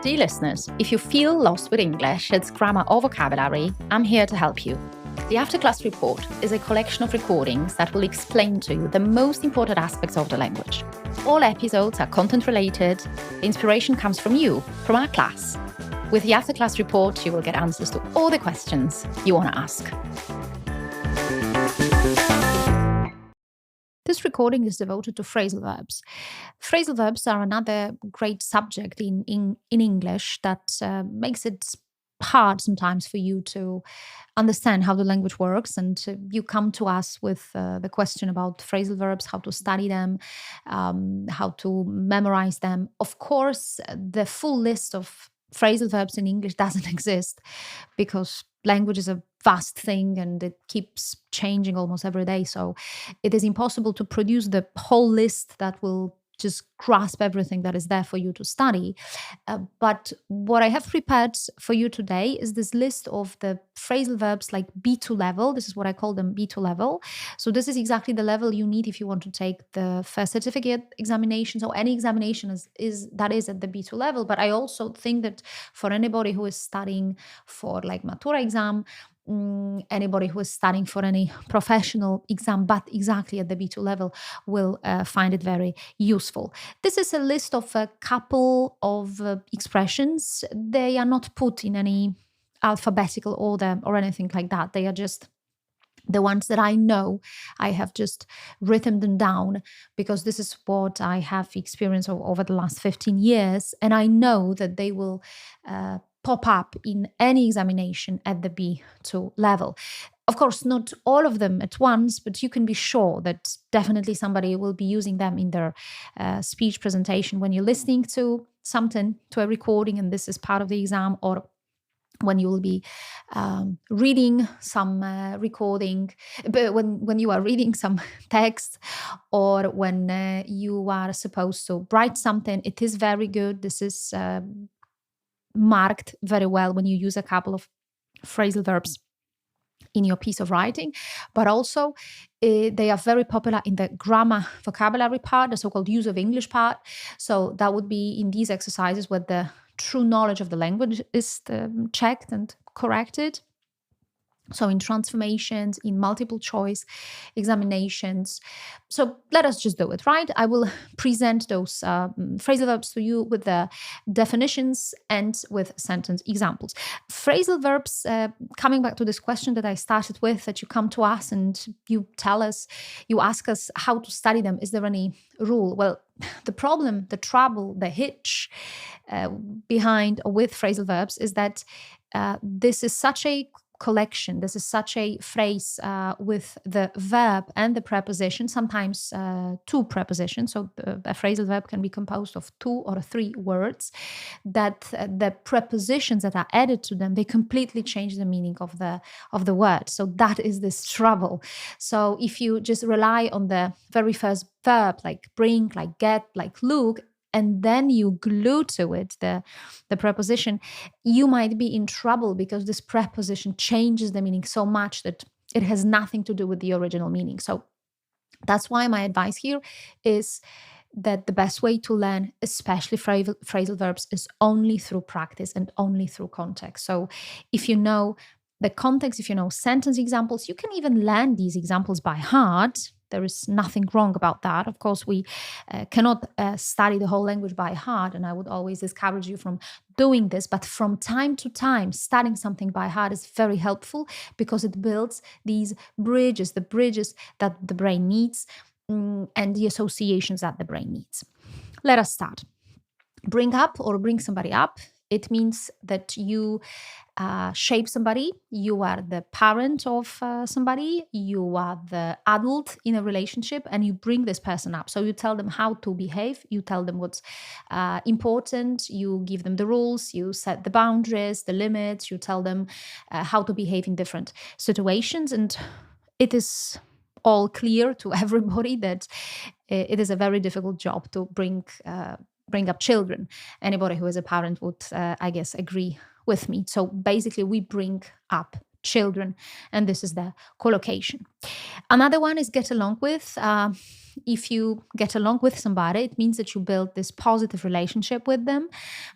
Dear listeners, if you feel lost with English, its grammar or vocabulary, I'm here to help you. The After Class Report is a collection of recordings that will explain to you the most important aspects of the language. All episodes are content related. The inspiration comes from you, from our class. With the After Class Report, you will get answers to all the questions you want to ask. This recording is devoted to phrasal verbs. Phrasal verbs are another great subject in English that makes it hard sometimes for you to understand how the language works, and you come to us with the question about phrasal verbs, how to study them, how to memorize them. Of course, the full list of phrasal verbs in English doesn't exist because language is a vast thing and it keeps changing almost every day. So it is impossible to produce the whole list that will just grasp everything that is there for you to study. But what I have prepared for you today is this list of the phrasal verbs like B2 level. This is what I call them, B2 level. So this is exactly the level you need if you want to take the first certificate examinations or any examination that is at the B2 level. But I also think that for anybody who is studying for like Matura exam, anybody who is studying for any professional exam, but exactly at the B2 level, will find it very useful. This is a list of a couple of expressions. They are not put in any alphabetical order or anything like that. They are just the ones that I know. I have just written them down because this is what I have experienced over the last 15 years. And I know that they will pop up in any examination at the B2 level. Of course, not all of them at once, but you can be sure that definitely somebody will be using them in their speech presentation when you're listening to something, to a recording, and this is part of the exam, or when you will be reading some recording, but when you are reading some text, or when you are supposed to write something, it is very good. This is marked very well when you use a couple of phrasal verbs in your piece of writing, but also they are very popular in the grammar vocabulary part, the so-called use of English part. So that would be in these exercises where the true knowledge of the language is checked and corrected. So in transformations, in multiple choice examinations. So let us just do it, right? I will present those phrasal verbs to you with the definitions and with sentence examples. Phrasal verbs, coming back to this question that I started with, that you come to us and you ask us how to study them. Is there any rule? Well, the problem, the trouble, the hitch behind or with phrasal verbs is that this is such a collection. This is such a phrase with the verb and the preposition, sometimes two prepositions. So a phrasal verb can be composed of 2 or 3 words, that the prepositions that are added to them, they completely change the meaning of the word. So that is this trouble. So if you just rely on the very first verb, like bring, like get, like look, and then you glue to it the preposition, you might be in trouble because this preposition changes the meaning so much that it has nothing to do with the original meaning. So that's why my advice here is that the best way to learn, especially phrasal verbs, is only through practice and only through context. So if you know the context, if you know sentence examples, you can even learn these examples by heart. There is nothing wrong about that. Of course, we cannot study the whole language by heart, and I would always discourage you from doing this. But from time to time, studying something by heart is very helpful because it builds these bridges, the bridges that the brain needs, and the associations that the brain needs. Let us start. Bring up or bring somebody up. It means that you shape somebody. You are the parent of somebody. You are the adult in a relationship, and you bring this person up. So you tell them how to behave. You tell them what's important. You give them the rules. You set the boundaries, the limits. You tell them how to behave in different situations. And it is all clear to everybody that it is a very difficult job to bring up children. Anybody who is a parent would, I guess, agree with me. So basically, we bring up children, and this is the collocation. Another one is get along with. If you get along with somebody, it means that you build this positive relationship with them.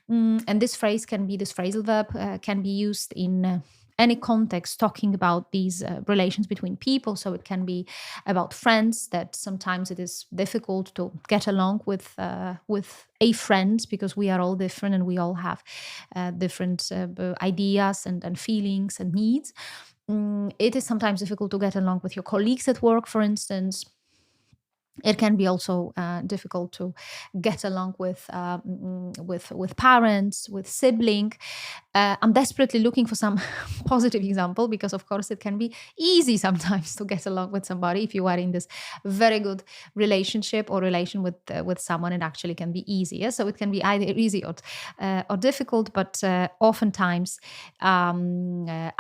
And this phrasal verb can be used in any context talking about these relations between people. So it can be about friends, that sometimes it is difficult to get along with a friend because we are all different and we all have different ideas and feelings and needs. It is sometimes difficult to get along with your colleagues at work, for instance. It can be also difficult to get along with parents, with sibling. I'm desperately looking for some positive example because, of course, it can be easy sometimes to get along with somebody. If you are in this very good relationship or relation with someone, it actually can be easy. Yeah? So it can be either easy or difficult. But oftentimes, I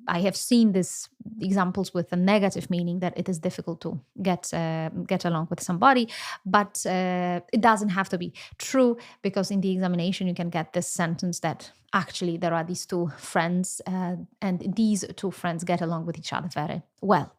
have seen these examples with a negative meaning, that it is difficult to get along with somebody, but it doesn't have to be true, because in the examination you can get this sentence that actually there are these two friends and these two friends get along with each other very well.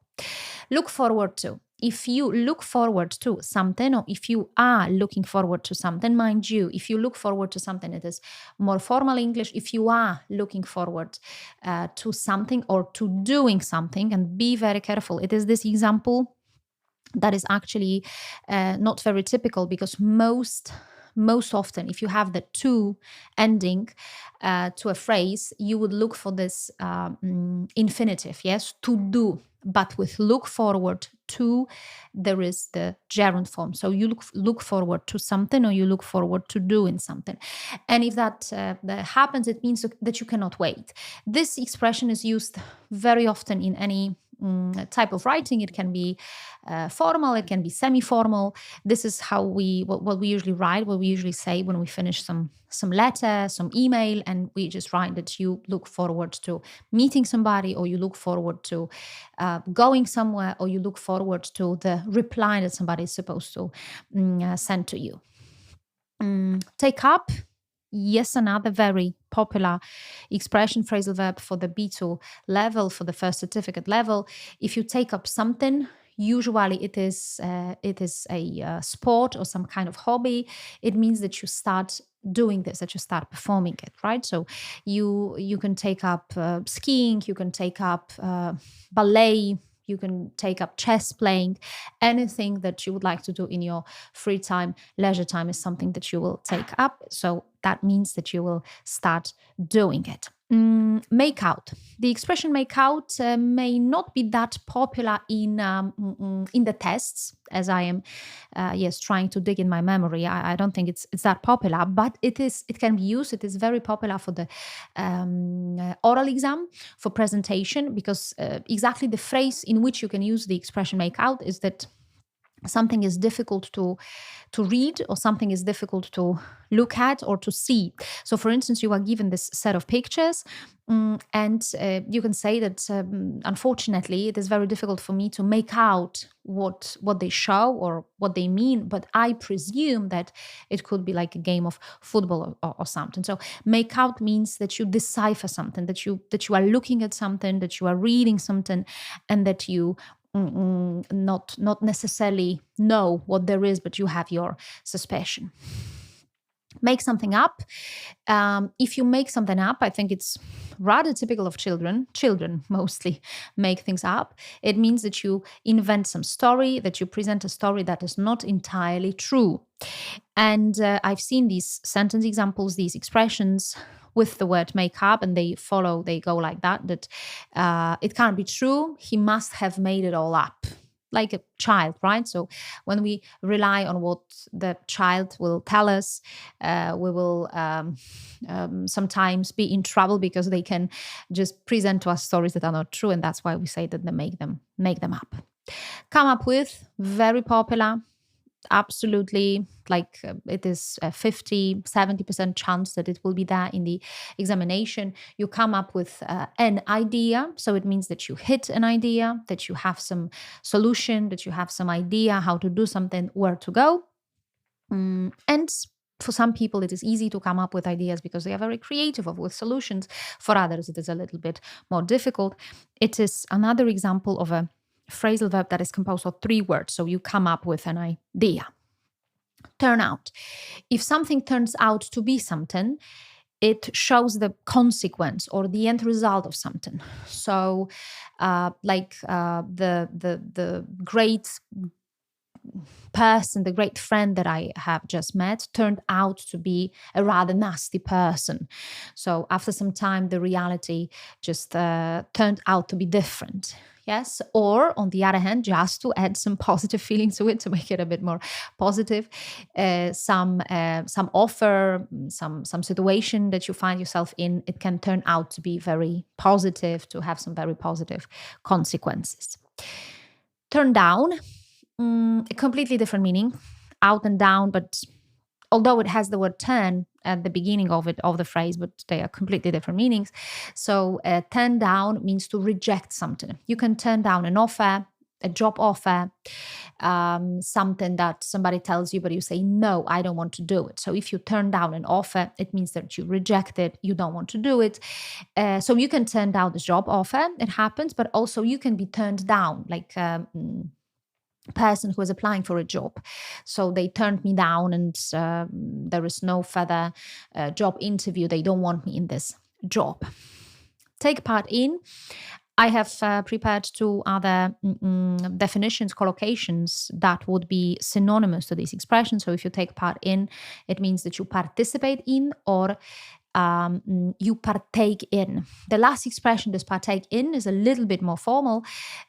Look forward to. If you look forward to something, or if you are looking forward to something, mind you, if you look forward to something, it is more formal English. If you are looking forward to something or to doing something, and be very careful, it is this example that is actually not very typical, because most often, if you have the to ending to a phrase, you would look for this infinitive, yes, to do. But with look forward to, there is the gerund form. So you look forward to something, or you look forward to doing something. And if that happens, it means that you cannot wait. This expression is used very often in any type of writing. It can be formal, it can be semi-formal. This is how what we usually write, what we usually say when we finish some letter, some email, and we just write that you look forward to meeting somebody, or you look forward to going somewhere, or you look forward to the reply that somebody is supposed to send to you. Take up. Yes, another very popular expression, phrasal verb for the B2 level, for the first certificate level. If you take up something, usually it is a sport or some kind of hobby. It means that you start doing this, that you start performing it, right? So you can take up skiing, you can take up ballet, you can take up chess playing. Anything that you would like to do in your free time, leisure time, is something that you will take up. So that means that you will start doing it. Make out. The expression make out may not be that popular in the tests, as I am trying to dig in my memory. I don't think it's that popular, but it can be used. It is very popular for the oral exam, for presentation, because exactly the phrase in which you can use the expression make out is that something is difficult to read, or something is difficult to look at or to see. So, for instance, you are given this set of pictures, and you can say that, unfortunately, it is very difficult for me to make out what they show or what they mean, but I presume that it could be like a game of football or something. So make out means that you decipher something, that you are looking at something, that you are reading something, and that you not necessarily know what there is, but you have your suspicion. Make something up. If you make something up, I think it's rather typical of children. Children mostly make things up. It means that you invent some story, that you present a story that is not entirely true. And I've seen these sentence examples, these expressions with the word make up, and they go like that it can't be true. He must have made it all up. Like a child, right? So when we rely on what the child will tell us, we will sometimes be in trouble, because they can just present to us stories that are not true, and that's why we say that they make them up. Come up with, very popular. Absolutely, like it is a 50-70% chance that it will be there in the examination. You come up with an idea, so it means that you hit an idea, that you have some solution, that you have some idea how to do something, where to go. And for some people, it is easy to come up with ideas because they are very creative or with solutions. For others, it is a little bit more difficult. It is another example of a phrasal verb that is composed of 3 words. So you come up with an idea. Turn out. If something turns out to be something, it shows the consequence or the end result of something. So, the great person, the great friend that I have just met, turned out to be a rather nasty person. So after some time, the reality just turned out to be different. Yes. Or on the other hand, just to add some positive feeling to it, to make it a bit more positive, some offer, some situation that you find yourself in, it can turn out to be very positive, to have some very positive consequences. Turn down, a completely different meaning, out and down, but although it has the word turn at the beginning of the phrase, but they are completely different meanings. So turn down means to reject something. You can turn down an offer, a job offer, something that somebody tells you, but you say, no, I don't want to do it. So if you turn down an offer, it means that you reject it, you don't want to do it. So you can turn down the job offer, it happens, but also you can be turned down, like person who is applying for a job. So they turned me down and there is no further job interview. They don't want me in this job. Take part in. I have prepared 2 other definitions, collocations that would be synonymous to this expression. So if you take part in, it means that you participate in or you partake in. The last expression, this partake in, is a little bit more formal.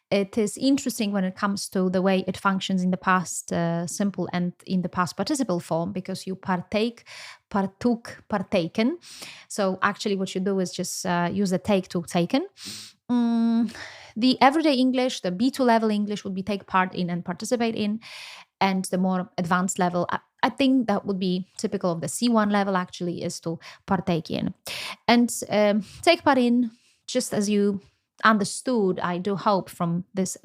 It is interesting when it comes to the way it functions in the past simple and in the past participle form, because you partake, partook, partaken. So actually what you do is just use the take to taken. The everyday English, the B2 level English, would be take part in and participate in. And the more advanced level, I think that would be typical of the C1 level, actually, is to partake in. And take part in, just as you understood, I do hope, from this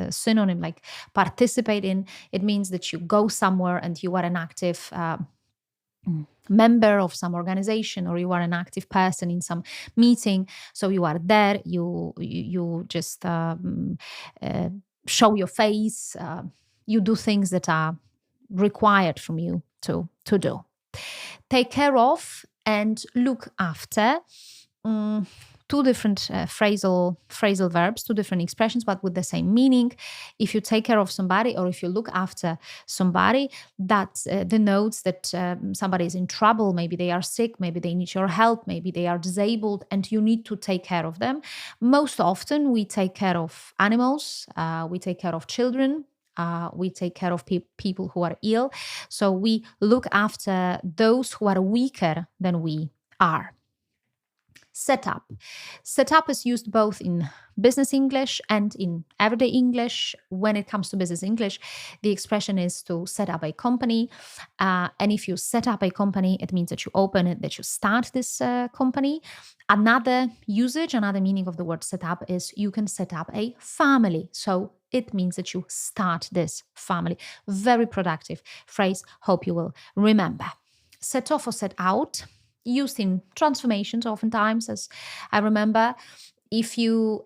synonym, like participate in, it means that you go somewhere and you are an active member of some organization, or you are an active person in some meeting. So you are there, you just show your face, you do things that are required from you to do. Take care of and look after. 2 different phrasal verbs, 2 different expressions, but with the same meaning. If you take care of somebody or if you look after somebody, that denotes that somebody is in trouble. Maybe they are sick, maybe they need your help, maybe they are disabled, and you need to take care of them. Most often we take care of animals, we take care of children, we take care of people who are ill. So we look after those who are weaker than we are. Set up. Set up is used both in business English and in everyday English. When it comes to business English, the expression is to set up a company. And if you set up a company, it means that you open it, that you start this company. Another usage, another meaning of the word set up is you can set up a family. So it means that you start this family. Very productive phrase. Hope you will remember. Set off or set out, used in transformations oftentimes, as I remember. If you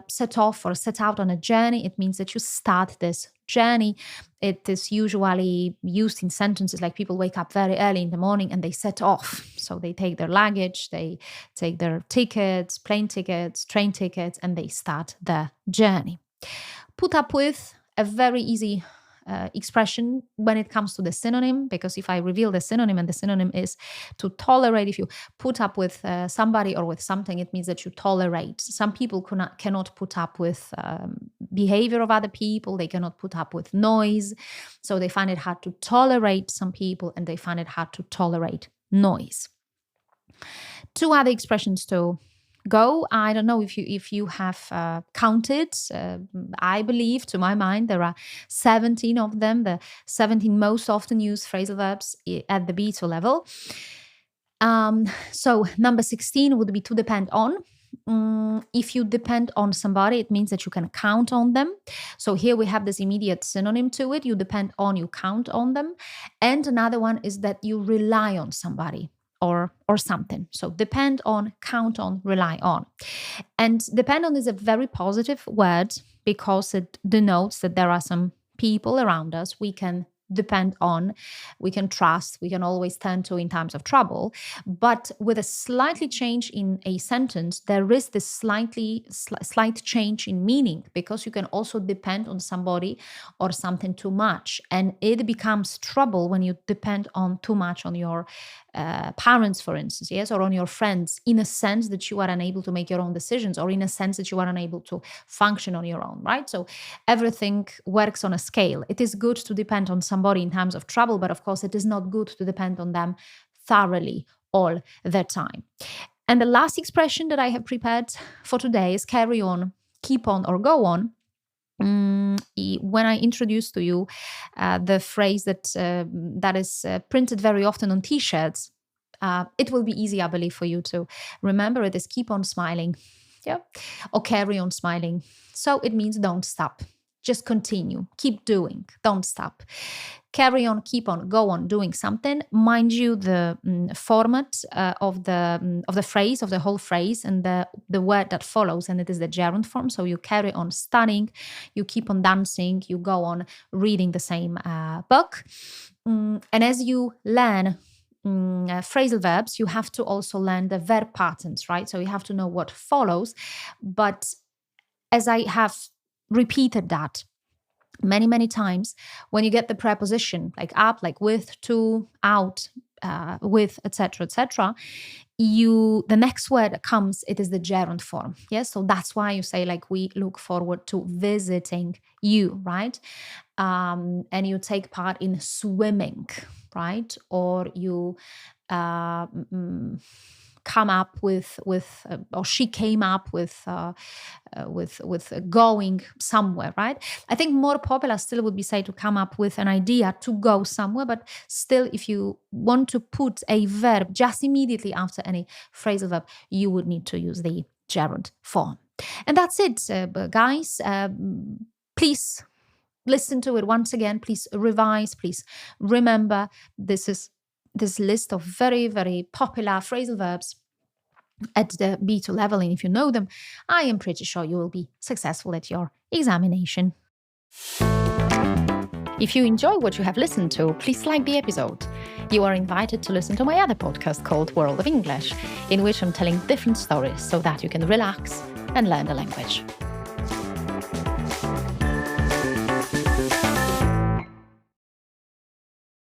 set off or set out on a journey, it means that you start this journey. It is usually used in sentences like people wake up very early in the morning and they set off. So they take their luggage, they take their tickets, plane tickets, train tickets, and they start the journey. Put up with, a very easy expression when it comes to the synonym, because if I reveal the synonym, and the synonym is to tolerate, if you put up with somebody or with something, it means that you tolerate. Some people cannot put up with behavior of other people, they cannot put up with noise, so they find it hard to tolerate some people, and they find it hard to tolerate noise. 2 other expressions to go. I don't know if you have counted. I believe, to my mind, there are 17 of them, the 17 most often used phrasal verbs at the B2 level. So number 16 would be to depend on. if you depend on somebody, it means that you can count on them. So here we have this immediate synonym to it. You depend on, you count on them. And another one is that you rely on somebody or something. So depend on, count on, rely on. And depend on is a very positive word because it denotes that there are some people around us we can depend on, we can trust, we can always turn to in times of trouble. But with a slightly change in a sentence, there is this slight change in meaning, because you can also depend on somebody or something too much. And it becomes trouble when you depend on too much on your parents, for instance, yes, or on your friends, in a sense that you are unable to make your own decisions, or in a sense that you are unable to function on your own, right? So everything works on a scale. It is good to depend on somebody in times of trouble, but of course it is not good to depend on them thoroughly all the time. And the last expression that I have prepared for today is carry on, keep on, or go on. When I introduced to you the phrase that is printed very often on T-shirts, it will be easy, I believe, for you to remember. It is keep on smiling, yeah, or carry on smiling. So it means don't stop, just continue, keep doing, don't stop. Carry on, keep on, go on doing something. Mind you, the format of the phrase, of the whole phrase, and the word that follows, and it is the gerund form. So you carry on studying, you keep on dancing, you go on reading the same book. And as you learn phrasal verbs, you have to also learn the verb patterns, right? So you have to know what follows. But as I have repeated that many times, when you get the preposition like up, like with, to, out, with, etc., the next word that comes, it is the gerund form. Yes, so that's why you say like we look forward to visiting you, right? And you take part in swimming, right? Or you come up with or she came up with going somewhere, right? I think more popular still would be say to come up with an idea to go somewhere, but still, if you want to put a verb just immediately after any phrasal verb, you would need to use the gerund form. And that's it, guys. Please listen to it once again. Please revise. Please remember this list of very, very popular phrasal verbs at the B2 level. And if you know them, I am pretty sure you will be successful at your examination. If you enjoy what you have listened to, please like the episode. You are invited to listen to my other podcast called World of English, in which I'm telling different stories so that you can relax and learn the language.